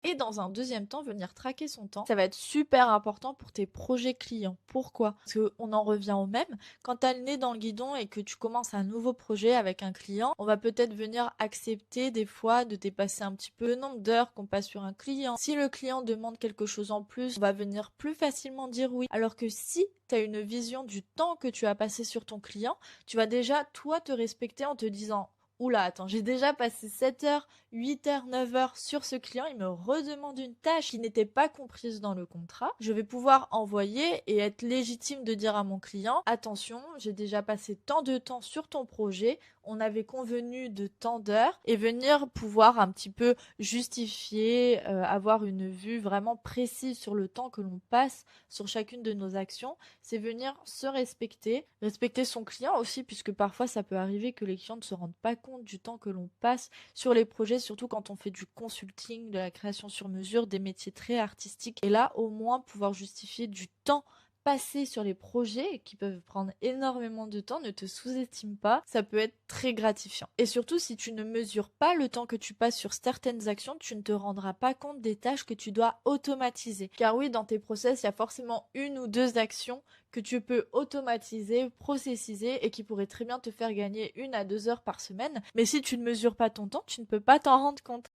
Et dans un deuxième temps, venir traquer son temps, ça va être super important pour tes projets clients. Pourquoi? Parce qu'on en revient au même. Quand tu as le nez dans le guidon et que tu commences un nouveau projet avec un client, on va peut-être venir accepter des fois de dépasser un petit peu le nombre d'heures qu'on passe sur un client. Si le client demande quelque chose en plus, on va venir plus facilement dire oui. Alors que si tu as une vision du temps que tu as passé sur ton client, tu vas déjà, toi, te respecter en te disant: oula, attends, j'ai déjà passé 7 heures, 8 heures, 9 heures sur ce client, il me redemande une tâche qui n'était pas comprise dans le contrat. Je vais pouvoir envoyer et être légitime de dire à mon client: attention, j'ai déjà passé tant de temps sur ton projet, on avait convenu de tant d'heures, et venir pouvoir un petit peu justifier, avoir une vue vraiment précise sur le temps que l'on passe sur chacune de nos actions. C'est venir se respecter, respecter son client aussi, puisque parfois ça peut arriver que les clients ne se rendent pas compte du temps que l'on passe sur les projets, surtout quand on fait du consulting, de la création sur mesure, des métiers très artistiques. Et là, au moins, pouvoir justifier du temps passé sur les projets qui peuvent prendre énormément de temps, ne te sous-estime pas, ça peut être très gratifiant. Et surtout, si tu ne mesures pas le temps que tu passes sur certaines actions, tu ne te rendras pas compte des tâches que tu dois automatiser. Car oui, dans tes process, il y a forcément une ou deux actions que tu peux automatiser, processiser et qui pourraient très bien te faire gagner 1 à 2 heures par semaine. Mais si tu ne mesures pas ton temps, tu ne peux pas t'en rendre compte.